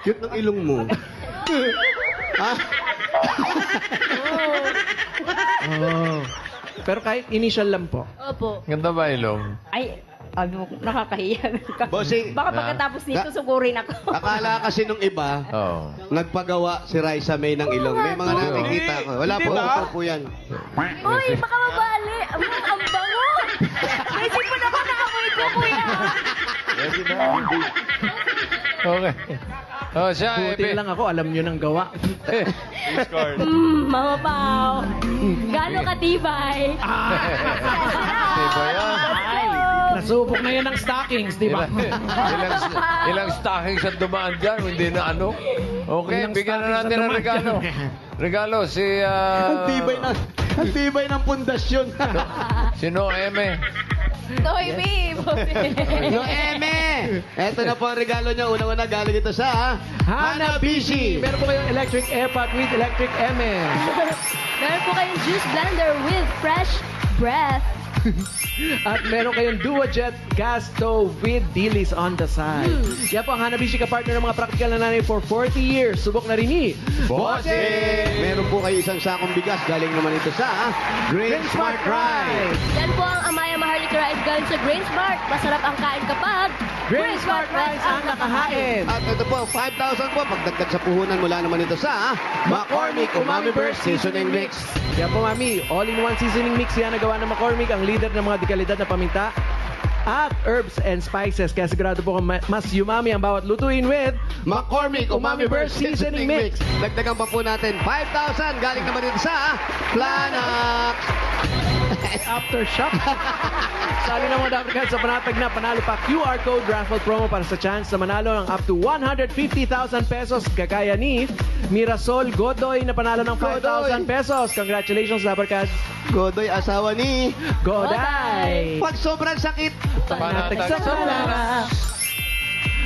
Cute ng ilong mo. Ha? Oh. Pero kahit initial lang po. Opo. Ganda ba ilong? Ay, nakakahiya. Bossing, Baka pagkatapos nito, sugurin ako. akala kasi nung iba, Oo. nagpagawa si Raisa May ng ilong. May mga nakikita ko. Wala po, ito po yan. Uy, baka mabali. Ang bango. Naisip mo naman na amoy ko, kuya. Okay. Oh, siya, Buti lang ako, alam nyo ng gawa. Mama Pao. Gano'ng katibay? Diba yan? Ay, nasubok na yan ng stockings, di ba? Ilang stockings ang dumaan dyan, hindi na ano. Okay, Ilang bigyan na stockings natin ang ng dumaan regalo. dyan. Regalo, si... Ang tibay ng pundasyon. Si Noeme. Toy, babe. No, Eme! Ito na po ang regalo niya. Una-una galing ito sa Hanabishi. Meron po kayong electric airpot with electric MM. Meron po kayong juice blender with fresh breath. At meron kayong DuoJet gas stove with dilis on the side. Yan po ang Hanabishi ka-partner ng mga practical na nanay for 40 years. Subok na rin ni Bossing! Meron po kayo isang sakong bigas. Galing naman ito sa Green Smart Rice. Yan po ang Amaya Maharlika Rice galing sa Grain Smart. Masarap ang kain kapag Green Smart Rice ang nakahain. At ito po, 5,000 po. Pagdagdag sa puhunan mula naman ito sa McCormick Umami Burst Seasoning Mix. Yan po, Mami. All-in-one seasoning mix yan nagawa ng McCormick, ang leader ng mga dekalidad na paminta at herbs and spices. Kaya sigurado po kung mas umami ang bawat lutuin with McCormick Umami Burst Seasoning Mix. Dagdagan pa po natin 5,000. Galing naman dito sa Planax. Aftershock. Sali na mga Dabarkad sa panatag na panalo pa QR code raffle promo para sa chance na manalo ng up to 150,000 pesos. Kagaya ni Mirasol Godoy na panalo ng 5,000 pesos. Congratulations, Dabarkad. Godoy, asawa ni Goday! Pag sobrang sakit, Panatag sa pala.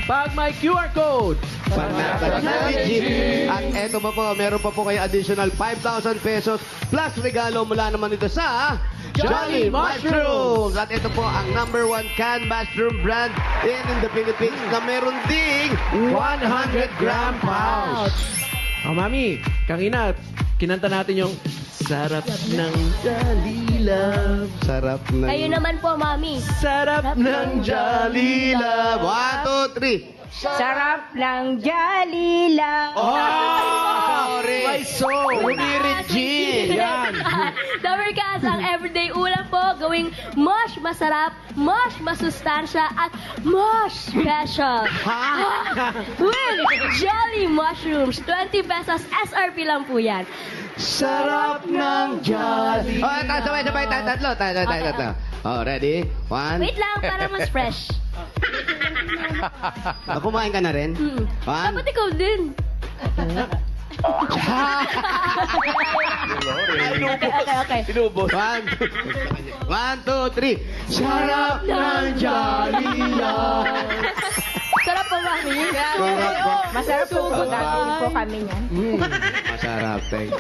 Pag may QR code, panatag na legit. At eto pa po, meron pa po kayo additional 5,000 pesos plus regalo mula naman ito sa Jolly Mushrooms. At ito po ang #1 canned mushroom brand in the Philippines na meron ding 100-gram pouch. Oh, Mami, kanina, kinanta natin yung sarap ng Jolly Love. Sarap na. Kayo naman po, Mami. Sarap ng Jolly Love. 1, 2, 3. Sarap ng Jolly lang. Oh! Sorry. My soul! Umirit G. Yan. Dabarkad, ang everyday ulam po gawing mush masarap, mush masustansya, at mush special. With Jolly Mushrooms. 20 pesos SRP lang po yan. Sarap ng Jolly. Oh, sabay. Tatlo. Oh, ready? 1. Wait lang, para mas fresh. Kumain ka na rin? 1. Dapat ikaw din. Okay. Inubos. 1, 2, 3. Sarap ng Jolly Love. Sarap po, Mami. Sarap po. Masarap po po. Dati po kami niyan. Masarap, thank you.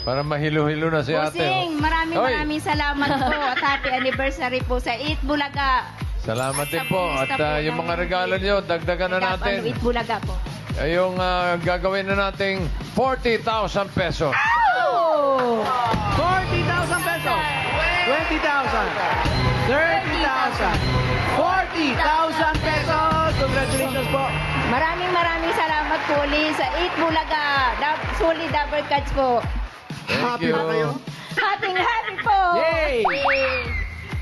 Para mahilo-hilo na si ate. Pusing, maraming salamat po at happy anniversary po sa Eat Bulaga. Salamat din po. At yung mga regalo niyo, dagdagan na natin. Eat Bulaga po. Yung gagawin na nating 40,000 pesos. 40,000 pesos. 20,000. 30,000. 40,000 pesos. Congratulations po. Maraming salamat po ulit sa Eat Bulaga. Solid Dabarkads po. Thank you. Happy po. Yay!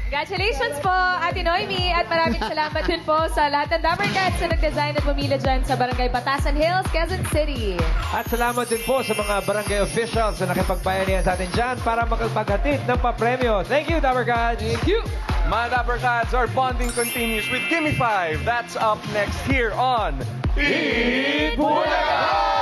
Congratulations po, Ate Noemi, at maraming salamat din po sa lahat ng Dabarkad sa nag-design at pumila dyan sa Barangay Batasan Hills, Quezon City. At salamat din po sa mga barangay officials na nakipagbayanihan sa atin dyan para makapaghatid ng papremyo. Thank you, Dabarkad! Thank you. Mga Dabarkads, our bonding continues with Gimme 5. That's up next here on Eat Bulaga!